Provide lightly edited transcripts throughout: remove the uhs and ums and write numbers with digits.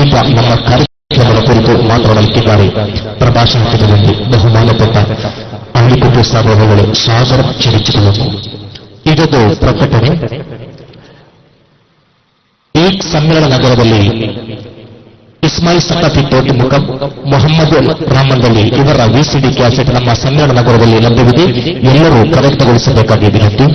ಈಗ ನಮ್ಮ ಕಾರ್ಯಕ್ರಮದ ಕುರಿತು ಮಾತನಾಡುತ್ತಿದ್ದಾರೆ. ಪ್ರಭಾಷಣಕ್ಕೆ വേണ്ടി ബഹുമാനപ്പെട്ട അള്ളിക്കുട്ടി സഹോദരങ്ങളെ സാദരം ക്ഷണിച്ചിട്ടുള്ളത്. ഇടത് പ്രಕಟಣೆ. ಈ ಸಮ್ಮೇಳನ ನಗರದಲ್ಲಿ ಇಸ್ಮಾಯಿಲ್ ಸಖಾಫಿ ತೋಟಿಮುಖಂ, ಮೊಹಮ್ಮದ್ ರಾಮಂಡಲಿ ಇವರ ವಿಸಿಡಿ ಕ್ಯಾಸೆಟ್ ನಮ್ಮ ಸಮ್ಮೇಳನ ನಗರದಲ್ಲಿ ಲಭ್ಯವಿದೆ. ಎಲ್ಲರೂ ಕರೆಕ್ಟ್ಗೊಳಿಸಬೇಕಾಗಿ ವಿನಂತಿ.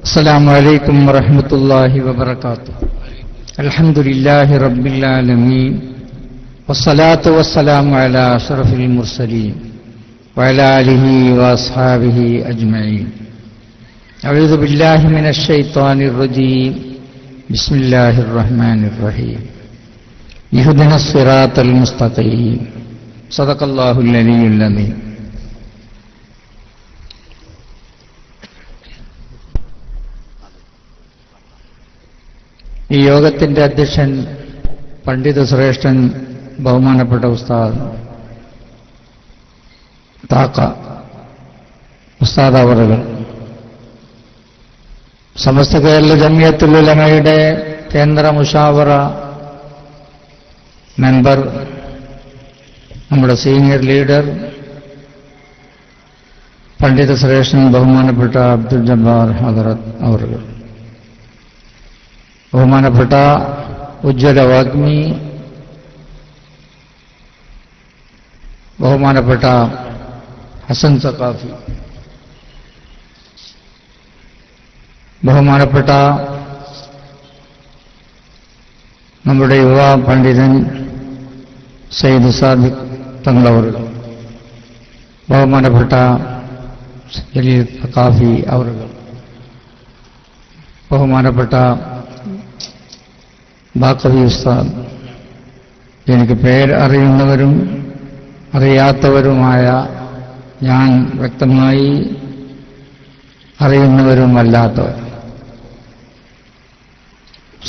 السلام عليكم ورحمة الله وبركاته. الحمد لله رب العالمين والصلاة والسلام على أشرف المرسلين وعلى آله وأصحابه أجمعين. أعوذ بالله من الشيطان الرجيم. بسم الله الرحمن الرحيم. اهدنا الصراط المستقيم. صدق الله العلي العظيم. ഈ യോഗത്തിന്റെ അധ്യക്ഷൻ പണ്ഡിത ശ്രേഷ്ഠൻ ബഹുമാനപ്പെട്ട ഉസ്താദ് താക്ക ഉസ്താദ് അവറുകൾ, സമസ്ത കേരള ജമിയത്തുൽ ഉലമയുടെ കേന്ദ്ര മുശാവറ മെമ്പർ, നമ്മുടെ സീനിയർ ലീഡർ പണ്ഡിത ശ്രേഷ്ഠൻ ബഹുമാനപ്പെട്ട അബ്ദുൽ ജബ്ബാർ ഹദറത്ത് അവറുകൾ, ബഹുമാനപ്പെട്ട ഉജ്ജ്വല വാഗ്മി ബഹുമാനപ്പെട്ട ഹസൻ സഖാഫി, ബഹുമാനപ്പെട്ട നമ്മുടെ യുവ പണ്ഡിതൻ സയ്യിദ് സാദിഖ് തങ്ങളവറുകൾ, ബഹുമാനപ്പെട്ട ജലീൽ സഖാഫി അവറുകൾ, ബഹുമാനപ്പെട്ട ബാക്കവി ഉസ്താദ്, എനിക്ക് പേരറിയുന്നവരും അറിയാത്തവരുമായ, ഞാൻ വ്യക്തമായി അറിയുന്നവരുമല്ലാത്തവർ,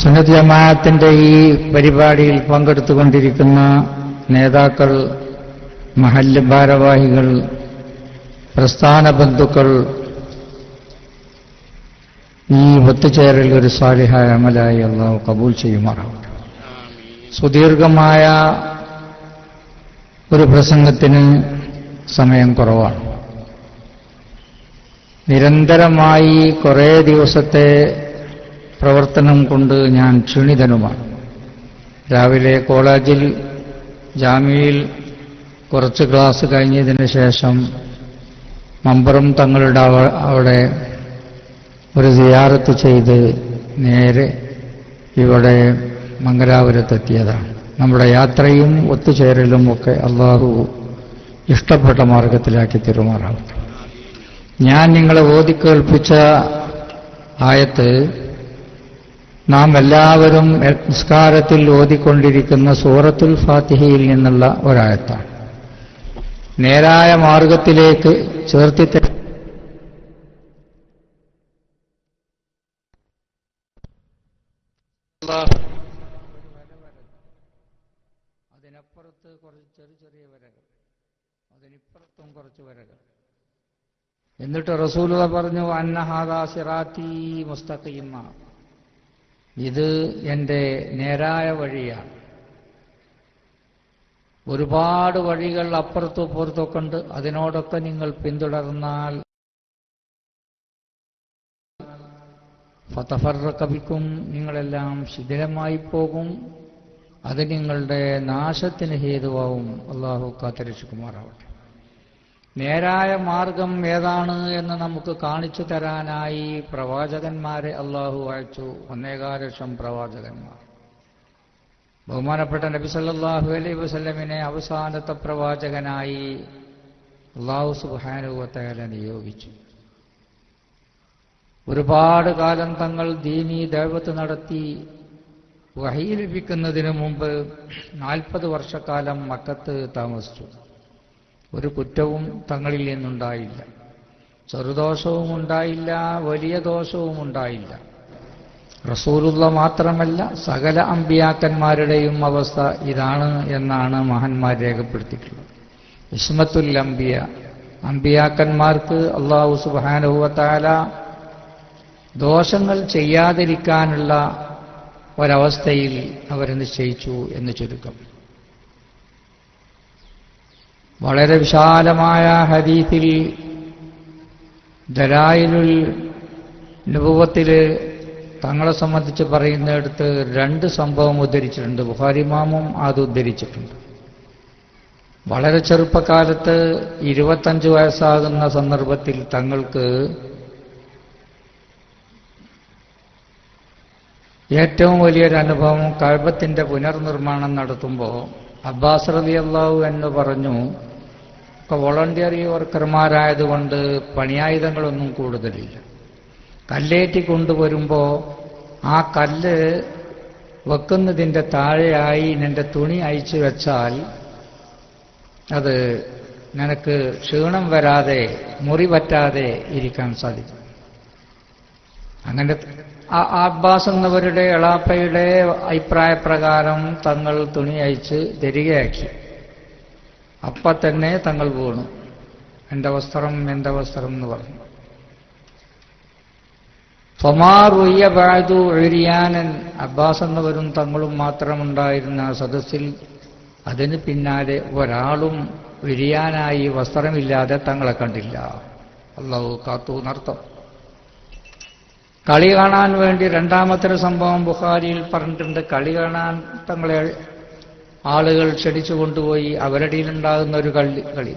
സുന്നത്ത് ജമാഅത്തിന്റെ ഈ പരിപാടിയിൽ പങ്കെടുത്തുകൊണ്ടിരിക്കുന്ന നേതാക്കൾ, മഹല്ല് ഭാരവാഹികൾ, പ്രസ്ഥാന ബന്ധുക്കൾ, ഈ ഒത്തുചേരൽ ഒരു സാലിഹായ അമലായി അല്ലാഹു കബൂൽ ചെയ്യുമാറാവട്ടെ. സുദീർഘമായ ഒരു പ്രസംഗത്തിന് സമയം കുറവാണ്. നിരന്തരമായി കുറേ ദിവസത്തെ പ്രവർത്തനം കൊണ്ട് ഞാൻ ക്ഷീണിതനുമാണ്. രാവിലെ കോളേജിൽ ജാമിയിൽ കുറച്ച് ക്ലാസ് കഴിഞ്ഞതിന് ശേഷം മമ്പറും തങ്ങളുടെ അവിടെ ഒരു സിയാറത്ത് ചെയ്ത് നേരെ ഇവിടെ മംഗലാപുരത്തെത്തിയതാണ്. നമ്മുടെ യാത്രയും ഒത്തുചേരലും ഒക്കെ അള്ളാഹു ഇഷ്ടപ്പെട്ട മാർഗത്തിലാക്കി തിരുമാറാവട്ടെ. ഞാൻ നിങ്ങളെ ഓതിക്കേൾപ്പിച്ച ആയത്ത് നാം എല്ലാവരും നിസ്കാരത്തിൽ ഓതിക്കൊണ്ടിരിക്കുന്ന സൂറത്തുൽ ഫാത്തിഹയിൽ നിന്നുള്ള ഒരായത്താണ്. നേരായ മാർഗത്തിലേക്ക് ചേർത്തി അതിനപ്പുറത്ത് കുറച്ച് ചെറിയ വരകൾ, അതിനിപ്പുറത്തും കുറച്ച് വരകൾ. എന്നിട്ട് റസൂലുള്ളാഹി പറഞ്ഞു, അന്ന ഹാദാ സിറാത്തീ മുസ്തഖീമ, ഇത് എന്റെ നേരായ വഴിയാണ്. ഒരുപാട് വഴികൾ അപ്പുറത്തും ഇപ്പുറത്തൊക്കെ ഉണ്ട്. അതിനോടൊക്കെ നിങ്ങൾ പിന്തുടർന്നാൽ ഫതഫറഖ ബിക്കും, നിങ്ങളെല്ലാം ശിഥിലമായി പോകും, അത് നിങ്ങളുടെ നാശത്തിന് ഹേതുവാവും. അള്ളാഹു കാത്തുരക്ഷിക്കുമാറാവട്ടെ. നേരായ മാർഗം ഏതാണ് എന്ന് നമുക്ക് കാണിച്ചു തരാനായി പ്രവാചകന്മാരെ അള്ളാഹു അയച്ചു. 1.25 ലക്ഷം പ്രവാചകന്മാർ. ബഹുമാനപ്പെട്ട നബി സല്ലല്ലാഹു അലൈഹി വസല്ലമിനെ അവസാനത്തെ പ്രവാചകനായി അള്ളാഹു സുബ്ഹാനഹു വ തആല നിയോഗിച്ചു. ഒരുപാട് കാലം തങ്ങൾ ദീനീ ദഅവത്ത് നടത്തി. വഹീ ലഭിക്കുന്നതിന് മുമ്പ് 40 വർഷക്കാലം മക്കത്ത് താമസിച്ചു. ഒരു കുറ്റവും തങ്ങളിൽ നിന്നുണ്ടായില്ല. ചെറുദോഷവും ഉണ്ടായില്ല, വലിയ ദോഷവും ഉണ്ടായില്ല. റസൂലുള്ള മാത്രമല്ല, സകല അമ്പിയാക്കന്മാരുടെയും അവസ്ഥ ഇതാണ് എന്നാണ് മഹാന്മാർ രേഖപ്പെടുത്തിയിട്ടുള്ളത്. ഇസ്മത്തുൽ അംബിയ, അമ്പിയാക്കന്മാർക്ക് അല്ലാഹു സുബ്ഹാനഹു വ തആല ദോഷങ്ങൾ ചെയ്യാതിരിക്കാനുള്ള ഒരവസ്ഥയിൽ അവർ നിശ്ചയിച്ചു എന്ന് ചുരുക്കം. വളരെ വിശാലമായ ഹദീസിൽ ദലായിലുൽ നുബുവത്തിൽ തങ്ങളെ സംബന്ധിച്ച് പറയുന്നിടത്ത് 2 സംഭവം ഉദ്ധരിച്ചിട്ടുണ്ട്. ബുഖാരി ഇമാമും അത് ഉദ്ധരിച്ചിട്ടുണ്ട്. വളരെ ചെറുപ്പകാലത്ത് 25 വയസ്സാകുന്ന സന്ദർഭത്തിൽ തങ്ങൾക്ക് ഏറ്റവും വലിയൊരു അനുഭവം കഅബത്തിന്റെ പുനർനിർമ്മാണം നടത്തുമ്പോൾ അബ്ബാസ് റളിയല്ലാഹു അൻഹു പറഞ്ഞു, വോളണ്ടിയറി വർക്കർമാരായതുകൊണ്ട് പണിയായുധങ്ങളൊന്നും കൂടുതലില്ല. കല്ലേറ്റി കൊണ്ടുവരുമ്പോൾ ആ കല്ല് വെക്കുന്നതിൻ്റെ താഴെയായി നിന്റെ തുണി അയച്ചു വെച്ചാൽ അത് നിനക്ക് ക്ഷീണം വരാതെ മുറി പറ്റാതെ ഇരിക്കാൻ സാധിക്കും. അങ്ങനെ അബ്ബാസ് എന്നവരുടെ എളാപ്പയുടെ അഭിപ്രായപ്രകാരം തങ്ങൾ തുണി അയച്ച് തിരികെയാക്കി. അപ്പം തന്നെ തങ്ങൾ വീണു. എൻ്റെ വസ്ത്രം എന്ന് പറഞ്ഞു. ഫമാറുയ്യ ബഅദു ഉരിയാനൻ, അബ്ബാസ് എന്നവരും തങ്ങളും മാത്രമുണ്ടായിരുന്ന സദസ്സിൽ അതിന് പിന്നാലെ ഒരാളും ഉരിയാനായി വസ്ത്രമില്ലാതെ തങ്ങളെ കണ്ടില്ല. അല്ലാഹു കാത്തു നർത്തം. കളി കാണാൻ വേണ്ടി രണ്ടാമത്തെ ഒരു സംഭവം ബുഖാരിയിൽ പറഞ്ഞിട്ടുണ്ട്. കളി കാണാൻ തങ്ങളെ ആളുകൾ ക്ഷണിച്ചു കൊണ്ടുപോയി അവരടിയിലുണ്ടാകുന്ന ഒരു കളി.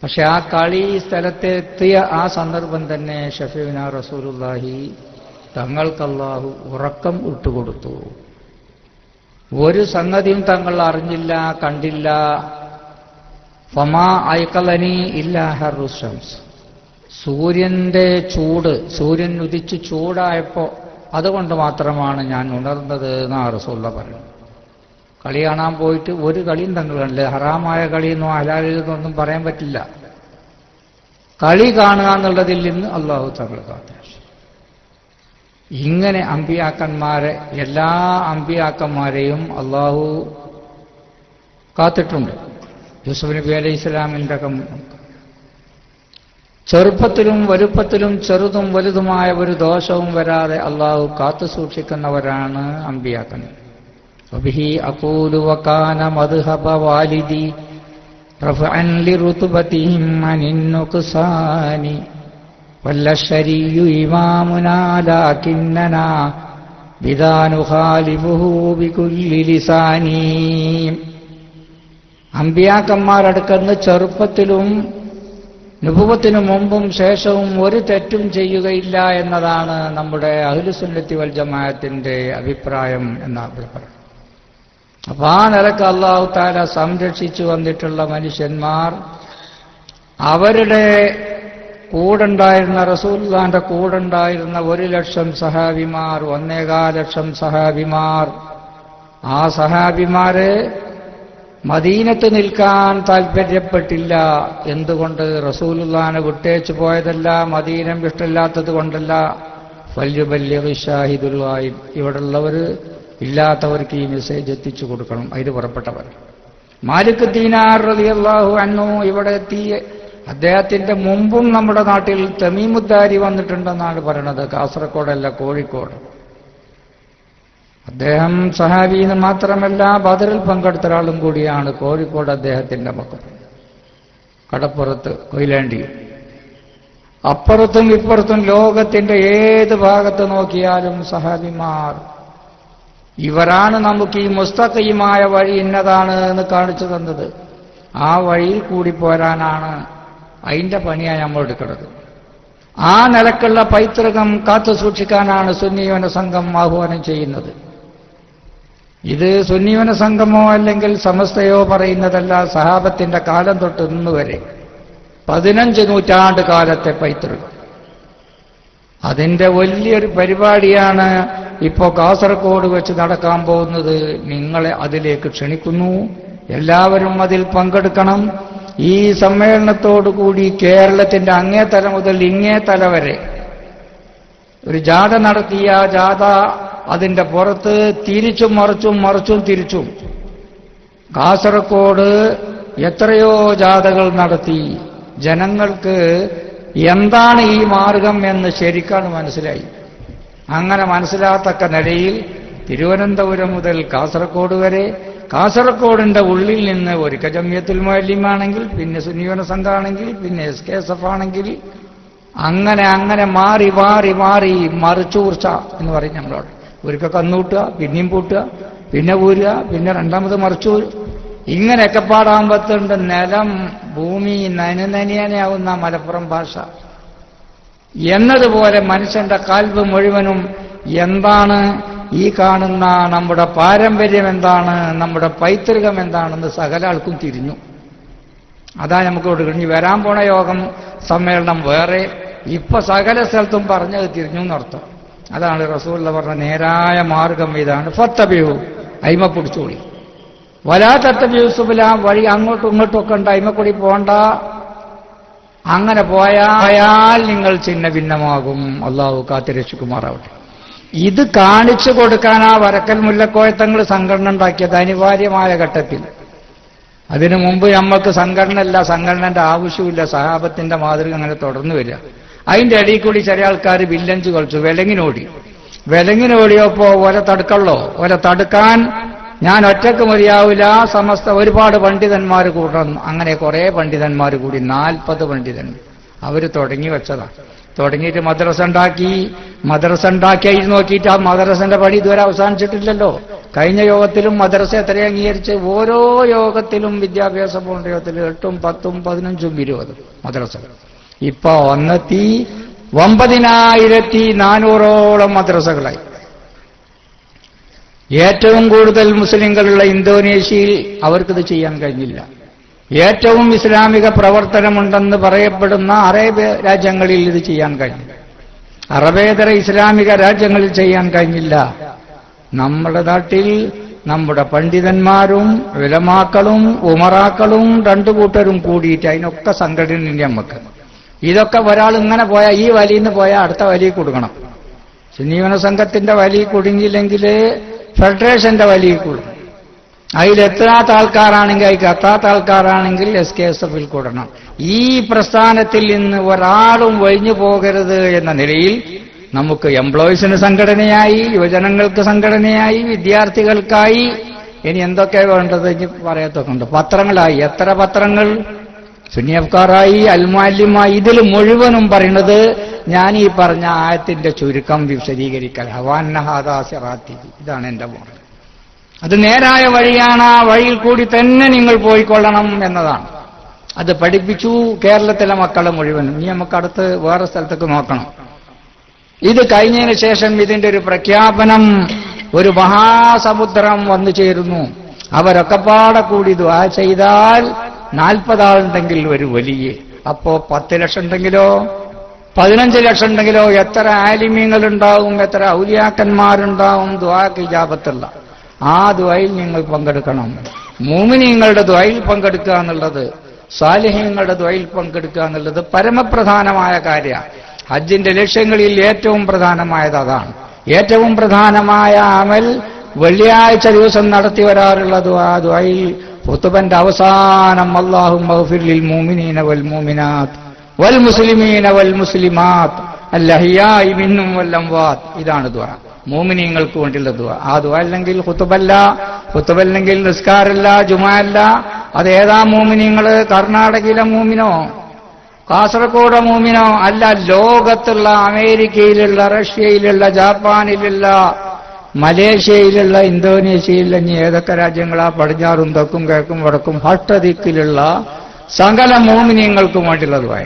പക്ഷെ ആ കളി സ്ഥലത്തെത്തിയ ആ സന്ദർഭം തന്നെ ഷഫീഉനാ റസൂലുള്ളാഹി തങ്ങൾക്ക് അല്ലാഹു ഉറക്കം ഇട്ടുകൊടുത്തു. ഒരു സംഗതിയും തങ്ങൾ അറിഞ്ഞില്ല, കണ്ടില്ല. ഫമാ ഐഖലനി ഇല്ലാ ഹർറു ശംസ്, സൂര്യന്റെ ചൂട്, സൂര്യൻ ഉദിച്ച് ചൂടായപ്പോൾ അതുകൊണ്ട് മാത്രമാണ് ഞാൻ ഉണർന്നത് എന്നാ റസൂലുള്ളാഹി പറഞ്ഞു. കളി കാണാൻ പോയിട്ട് ഒരു കളിയും തങ്ങൾ കണ്ടില്ല. ഹറാമായ കളിയെന്നോ ഹലാലെന്നൊന്നും പറയാൻ പറ്റില്ല. കളി കാണുക എന്നുള്ളതിൽ നിന്ന് അല്ലാഹു തആല കാത്തു. ഇങ്ങനെ അമ്പിയാക്കന്മാരെ, എല്ലാ അമ്പിയാക്കന്മാരെയും അല്ലാഹു കാത്തിട്ടുണ്ട്. യൂസുഫ് നബി അലൈഹി ഇസ്ലാമിന്റെ ചെറുപ്പത്തിലും വലുപ്പത്തിലും ചെറുതും വലുതുമായ ഒരു ദോഷവും വരാതെ അല്ലാഹു കാത്തു സൂക്ഷിക്കുന്നവരാണ് അമ്പിയാക്കന്മാർ. വബിഹി അഖൂലു വകാന മദ്ഹബ വാലിദി റഫഅൻ ലിറുത്ബതിഹിം അനിൻ നുഖ്സാനി വല്ലശരിയു ഇമാമുനാ ലാകിന്നനാ ബിദാനു ഖാലിഫുഹു ബികുല്ലി ലിസാനി. അമ്പിയാക്കന്മാരടുക്കുന്ന ചെറുപ്പത്തിലും നുബുവത്തിനു മുമ്പും ശേഷവും ഒരു തെറ്റും ചെയ്യുകയില്ല എന്നതാണ് നമ്മുടെ അഹ്ലുസുന്നത്തി വൽ ജമാഅത്തിന്റെ അഭിപ്രായം എന്നാണ് പറയുന്നത്. അപ്പൊ ആ നിലക്ക് അല്ലാഹു തആല സംരക്ഷിച്ചു വന്നിട്ടുള്ള മനുഷ്യന്മാർ, അവരുടെ കൂടുണ്ടായിരുന്ന റസൂലുള്ളാഹിന്റെ കൂടുണ്ടായിരുന്ന 1,00,000 സഹാബിമാർ, 1,15,00,000 സഹാബിമാർ, ആ സഹാബിമാര് മദീനത്ത് നിൽക്കാൻ താല്പര്യപ്പെട്ടില്ല. എന്തുകൊണ്ട്? റസൂലുള്ളാഹിനെ വിട്ടേച്ചു പോയതല്ല, മദീനം ഇഷ്ടമില്ലാത്തത് കൊണ്ടല്ല. ഫല്യുബല്ലിഗി ഷാഹിദുൽ ഗായിബ്, ഇവിടെയുള്ളവർ ഇല്ലാത്തവർക്ക് ഈ മെസ്സേജ് എത്തിച്ചു കൊടുക്കണം. അതിന് പുറപ്പെട്ടവർ. മാലിക് ദീനാർ റളിയല്ലാഹു അൻഹു ഇവിടെ എത്തി. അദ്ദേഹത്തിന്റെ മുമ്പും നമ്മുടെ നാട്ടിൽ തമീമുദ്ദാരി വന്നിട്ടുണ്ടെന്നാണ് പറയുന്നത്. കാസർഗോഡല്ല, കോഴിക്കോട്. അദ്ദേഹം സഹാബീന്ന് മാത്രമല്ല, ബദറിൽ പങ്കെടുത്ത ഒരാളും കൂടിയാണ്. കോഴിക്കോട് അദ്ദേഹത്തിന്റെ മക്കൾ, കടപ്പുറത്ത് കൊയിലാണ്ടി. അപ്പുറത്തും ഇപ്പുറത്തും ലോകത്തിന്റെ ഏത് ഭാഗത്ത് നോക്കിയാലും സഹാബിമാർ. ഇവരാണ് നമുക്ക് ഈ മുസ്തഖീമായ വഴി ഇന്നതാണ് എന്ന് കാണിച്ചു തന്നത്. ആ വഴിയിൽ കൂടി പോരാനാണ്, അതിന്റെ പണിയാണ് നമ്മൾ എടുക്കുന്നത്. ആ നിലക്കുള്ള പൈതൃകം കാത്തു സൂക്ഷിക്കാനാണ് സുന്നിയോന സംഘം ആഹ്വാനം ചെയ്യുന്നത്. ഇത് സുന്നിയോന സംഘമോ അല്ലെങ്കിൽ സമസ്തയോ പറയുന്നതല്ല. സഹാബത്തിന്റെ കാലം തൊട്ട് ഇന്നുവരെ 15 നൂറ്റാണ്ട് കാലത്തെ പൈതൃകം. അതിന്റെ വലിയൊരു പരിപാടിയാണ് ഇപ്പോൾ കാസർഗോഡ് വെച്ച് നടക്കാൻ പോകുന്നത്. നിങ്ങളെ അതിലേക്ക് ക്ഷണിക്കുന്നു. എല്ലാവരും അതിൽ പങ്കെടുക്കണം. ഈ സമ്മേളനത്തോടുകൂടി കേരളത്തിന്റെ അങ്ങേ തല മുതൽ ഇങ്ങേ തല വരെ ഒരു ജാഥ നടത്തിയ ജാഥ അതിന്റെ പുറത്ത് തിരിച്ചും മറിച്ചും തിരിച്ചും കാസർഗോഡ് എത്രയോ ജാഥകൾ നടത്തി. ജനങ്ങൾക്ക് എന്താണ് ഈ മാർഗം എന്ന് ശരിക്കാണ് മനസ്സിലായി. അങ്ങനെ മനസ്സിലാത്തക്ക നിലയിൽ തിരുവനന്തപുരം മുതൽ കാസർഗോഡ് വരെ, കാസർഗോഡിന്റെ ഉള്ളിൽ നിന്ന് ഒരു ജമിയത്തുൽ മുഅല്ലിമാണെങ്കിൽ, പിന്നെ സുന്നിയോന സംഘമാണെങ്കിൽ, പിന്നെ SKSF ആണെങ്കിൽ, അങ്ങനെ മാറി മാറി മാറി മറിച്ചൂർച്ച എന്ന് പറയും നമ്മളോട്. ഒരിക്കൽ കന്നൂട്ടുക, പിന്നെയും പൂട്ടുക, പിന്നെ ഊരുക, പിന്നെ രണ്ടാമത് മറിച്ചു. ഇങ്ങനെയൊക്കെ പാടാകുമ്പോഴത്തുണ്ട് നിലം ഭൂമി നനനനിയാനാവുന്ന മലപ്പുറം ഭാഷ എന്നതുപോലെ മനുഷ്യന്റെ കാൽവ് മുഴുവനും എന്താണ് ഈ കാണുന്ന നമ്മുടെ പാരമ്പര്യം എന്താണ്, നമ്മുടെ പൈതൃകം എന്താണെന്ന് സകല ആൾക്കും തിരിഞ്ഞു. അതാ നമുക്ക് ഇനി വരാൻ പോണ യോഗം സമ്മേളനം വേറെ, ഇപ്പൊ സകല സ്ഥലത്തും പറഞ്ഞത് തിരിഞ്ഞു എന്നർത്ഥം. അതാണ് റസൂലുള്ള പറഞ്ഞ നേരായ മാർഗം ഇതാണ്. ഫത്തബിഹു, അയിമ പിടിച്ചോളി. വലാ തത്തബിഹു സുബുല, വഴി അങ്ങോട്ടും ഇങ്ങോട്ടും ഒക്കെ ഉണ്ട്, അയിമ കൂടി പോണ്ട. അങ്ങനെ പോയാൽ നിങ്ങൾ ചിന്ന ഭിന്നമാകും. അള്ളാഹു കാത്തിരക്ഷിക്കുമാറാവട്ടെ. ഇത് കാണിച്ചു കൊടുക്കാനാ വരക്കൽ മുല്ലക്കോയത്തങ്ങൾ സംഘടന ഉണ്ടാക്കിയത് അനിവാര്യമായ ഘട്ടത്തിൽ. അതിനു മുമ്പ് നമ്മൾക്ക് സംഘടനന്റെ ആവശ്യമില്ല. സഹാബത്തിന്റെ മാതൃക അങ്ങനെ തുടർന്നു വരിക. അതിന്റെ ഇടയിൽ കൂടി ചില ആൾക്കാർ വില്ലഞ്ച് കളിച്ചു, വിലങ്ങിനോടിയപ്പോ ഒല തടുക്കാൻ ഞാൻ ഒറ്റക്ക് മതിയാവില്ല, സമസ്ത ഒരുപാട് പണ്ഡിതന്മാർ കൂടണം. അങ്ങനെ കുറെ പണ്ഡിതന്മാർ കൂടി, 40 പണ്ഡിതന്മാർ. അവര് തുടങ്ങി വെച്ചതാണ്. തുടങ്ങിയിട്ട് മദ്രസ ഉണ്ടാക്കി നോക്കിയിട്ട് ആ മദ്രസന്റെ പണി ഇതുവരെ അവസാനിച്ചിട്ടില്ലല്ലോ. കഴിഞ്ഞ യോഗത്തിലും മദ്രസ എത്ര അംഗീകരിച്ച്, ഓരോ യോഗത്തിലും വിദ്യാഭ്യാസ ബോർഡ് യോഗത്തിൽ 8, 10, 15, 20 മദ്രസകൾ. ഇപ്പൊ 9,400ഓളം മദ്രസകളായി. ഏറ്റവും കൂടുതൽ മുസ്ലിങ്ങളുള്ള ഇന്തോനേഷ്യയിൽ അവർക്കിത് ചെയ്യാൻ കഴിഞ്ഞില്ല. ഏറ്റവും ഇസ്ലാമിക പ്രവർത്തനമുണ്ടെന്ന് പറയപ്പെടുന്ന അറേബ്യ രാജ്യങ്ങളിൽ ഇത് ചെയ്യാൻ കഴിഞ്ഞു. അറബേതര ഇസ്ലാമിക രാജ്യങ്ങളിൽ ചെയ്യാൻ കഴിഞ്ഞില്ല. നമ്മുടെ നാട്ടിൽ നമ്മുടെ പണ്ഡിതന്മാരും ഉലമാക്കളും ഉമറാക്കളും രണ്ടു കൂട്ടരും കൂടിയിട്ട് അതിനൊക്കെ സംഘടനയില്ല നമുക്ക്. ഇതൊക്കെ ഒരാൾ ഇങ്ങനെ പോയാൽ, ഈ വലിയിൽ പോയാൽ അടുത്ത വലിയിൽ കൊടുക്കണം. സുന്നീവന സംഘത്തിന്റെ വലി കുടുങ്ങിയില്ലെങ്കിൽ ഫെഡറേഷന്റെ വലിയ കൂടും. അതിലെത്താത്ത ആൾക്കാരാണെങ്കിൽ, അതിൽ എത്താത്ത ആൾക്കാരാണെങ്കിൽ SKSF-ൽ കൂടണം. ഈ പ്രസ്ഥാനത്തിൽ നിന്ന് ഒരാളും ഒഴിഞ്ഞു പോകരുത് എന്ന നിലയിൽ നമുക്ക് എംപ്ലോയീസിന് സംഘടനയായി, യുവജനങ്ങൾക്ക് സംഘടനയായി, വിദ്യാർത്ഥികൾക്കായി, ഇനി എന്തൊക്കെ വേണ്ടത് ഇനി പറയത്തൊക്കെ ഉണ്ട്. പത്രങ്ങളായി, എത്ര പത്രങ്ങൾ, സുന്നിയഫ്കാറായി, അൽമുഅല്ലിമായി. ഇതിൽ മുഴുവനും പറയുന്നത് ഞാൻ ഈ പറഞ്ഞ ആയത്തിന്റെ ചുരുക്കം വിശദീകരിക്കൽ. ഹവാന്നഹാദാ സിറാത്തി, ഇതാണ് എന്റെ മോഡൽ. അത് നേരായ വഴിയാണ്, ആ വഴിയിൽ കൂടി തന്നെ നിങ്ങൾ പോയിക്കൊള്ളണം എന്നതാണ്. അത് പഠിപ്പിച്ചു കേരളത്തിലെ മക്കളെ മുഴുവനും. ഇനി നമുക്ക് അടുത്ത് വേറെ സ്ഥലത്തേക്ക് നോക്കണം. ഇത് കഴിഞ്ഞതിന് ശേഷം ഇതിന്റെ ഒരു പ്രഖ്യാപനം, ഒരു മഹാസമുദ്രം വന്നു ചേരുന്നു. അവരൊക്കെ പാടെ കൂടി ദുആ ചെയ്താൽ 40 ആളുണ്ടെങ്കിൽ ഒരു വലിയ, അപ്പോ 10 ലക്ഷം ഉണ്ടെങ്കിലോ 15 ലക്ഷം ഉണ്ടെങ്കിലോ എത്ര ആലിമീങ്ങളുണ്ടാവും, എത്ര ഔലിയാക്കന്മാരുണ്ടാവും ദുആക്ക് ഇജാബത്തുള്ള. ആ ദുആയിൽ നിങ്ങൾ പങ്കെടുക്കണം. മുഅ്മിനീങ്ങളുടെ ദുആയിൽ പങ്കെടുക്കുക എന്നുള്ളത്, സാലിഹീങ്ങളുടെ ദുആയിൽ പങ്കെടുക്കുക എന്നുള്ളത് പരമപ്രധാനമായ കാര്യമാണ്. ഹജ്ജിന്റെ ലക്ഷ്യങ്ങളിൽ ഏറ്റവും പ്രധാനമായത് അതാണ്. ഏറ്റവും പ്രധാനമായ അമൽ വെള്ളിയാഴ്ച ദിവസം നടത്തി വരാറുള്ള ദുആയിൽ ഖുതുബന്റെ അവസാനം അല്ലാഹുമ്മ ഗ്ഫിർ ലിൽ മുഅ്മിനീന വൽ മുഅ്മിനാത്ത് വൽ മുസ്ലിമീന വൽ മുസ്ലിമാത്ത് അൽഹയാഇ മിൻഹും വൽ അംവാത്ത്. ഇതാണ് ദുആ, മുഅ്മിനീങ്ങൾക്ക് വേണ്ടിയുള്ള ദുആ. ആ ദുആ അല്ലെങ്കിൽ ഖുതുബല്ലെങ്കിൽ നിസ്കാരമല്ല, ജുമുഅല്ല. അത് ഏതാ മുഅ്മിനീങ്ങള്? കർണാടകയിലെ മുഅ്മിനോ, കാസർഗോഡ് മുഅ്മിനോ അല്ല, ലോകത്തുള്ള അമേരിക്കയിലുള്ള, റഷ്യയിലുള്ള, ജാപ്പാനിലുള്ള, മലേഷ്യയിലുള്ള, ഇന്തോനേഷ്യയിലുള്ള, ഇനി ഏതൊക്കെ രാജ്യങ്ങളാ, പടിഞ്ഞാറും തെക്കും കിഴക്കും വടക്കും ഹട്ടദിക്കിലുള്ള സകല മുഅ്മിനീങ്ങൾക്കും വേണ്ടിയുള്ള ദുആ.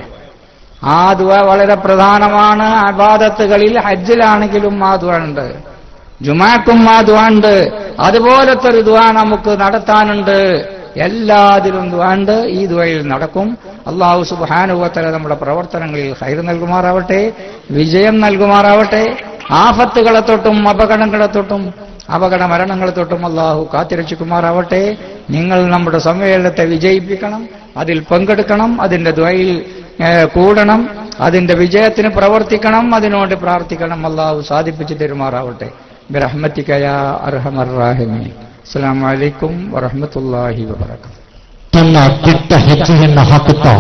ആ ദുആ വളരെ പ്രധാനമാണ്. ഇബാദത്തുകളിൽ ഹജ്ജിലാണെങ്കിലും ആ ദുആ ഉണ്ട്, ജുമാക്കും ആ ദുആ ഉണ്ട്. അതുപോലത്തെ ഒരു ദുആ നമുക്ക് നടത്താനുണ്ട്. എല്ലാത്തിലും ദുആ ഉണ്ട്. ഈ ദുആയിൽ നടക്കും. അല്ലാഹു സുബ്ഹാനഹു വ തആല നമ്മുടെ പ്രവർത്തനങ്ങളിൽ ഖൈർ നൽകുമാറാവട്ടെ, വിജയം നൽകുമാറാവട്ടെ. ആഫത്തുകളെ തൊട്ടും അപകടങ്ങളെ തൊട്ടും അപകട മരണങ്ങളെ തൊട്ടും അല്ലാഹു കാത്തിരക്ഷിക്കുമാറാവട്ടെ. നിങ്ങൾ നമ്മുടെ സമ്മേളനത്തെ വിജയിപ്പിക്കണം, അതിൽ പങ്കെടുക്കണം, അതിന്റെ ദുആയിൽ കൂടണം, അതിന്റെ വിജയത്തിന് പ്രവർത്തിക്കണം, അതിനോട് പ്രാർത്ഥിക്കണം. അല്ലാഹു സാധിപ്പിച്ചു തരുമാറാവട്ടെ. ബിറഹ്മതിക യാ അർഹമർ റഹീമീൻ. അസ്സലാമു അലൈക്കും വറഹ്മത്തുള്ളാഹി വബറകാതുഹു. ತನ್ನ ದಿಟ್ಟ ಹೆಜ್ಜೆಯನ್ನು ಹಾಕುತ್ತಾ